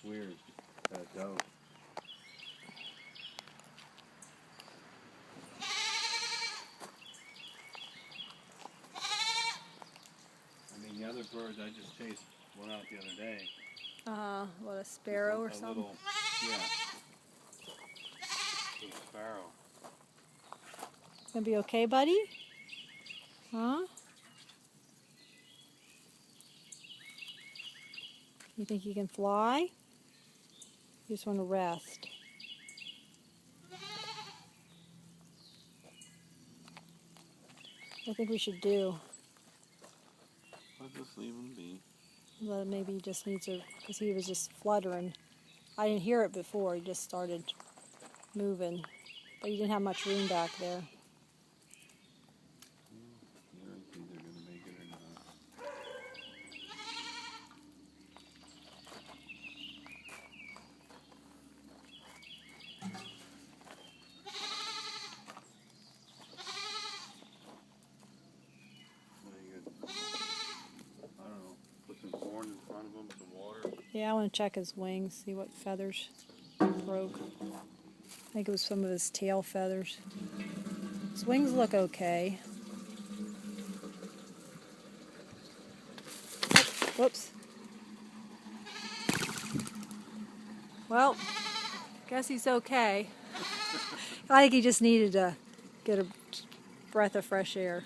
It's weird. Go. I mean, the other birds I just chased one out the other day. What, a sparrow or something? Little, yeah. A sparrow. Gonna be okay, buddy? Huh? You think you can fly? You just want to rest. I think we should do. Let just leave him be. Well, maybe he just needs to, because he was just fluttering. I didn't hear it before. He just started moving, but you didn't have much room back there. You're either going to make it or not. I don't know. Put some corn in front of him, some water. Yeah, I want to check his wings, see what feathers broke. I think it was some of his tail feathers. His wings look okay. Whoops. Well, guess he's okay. I think he just needed to get a breath of fresh air.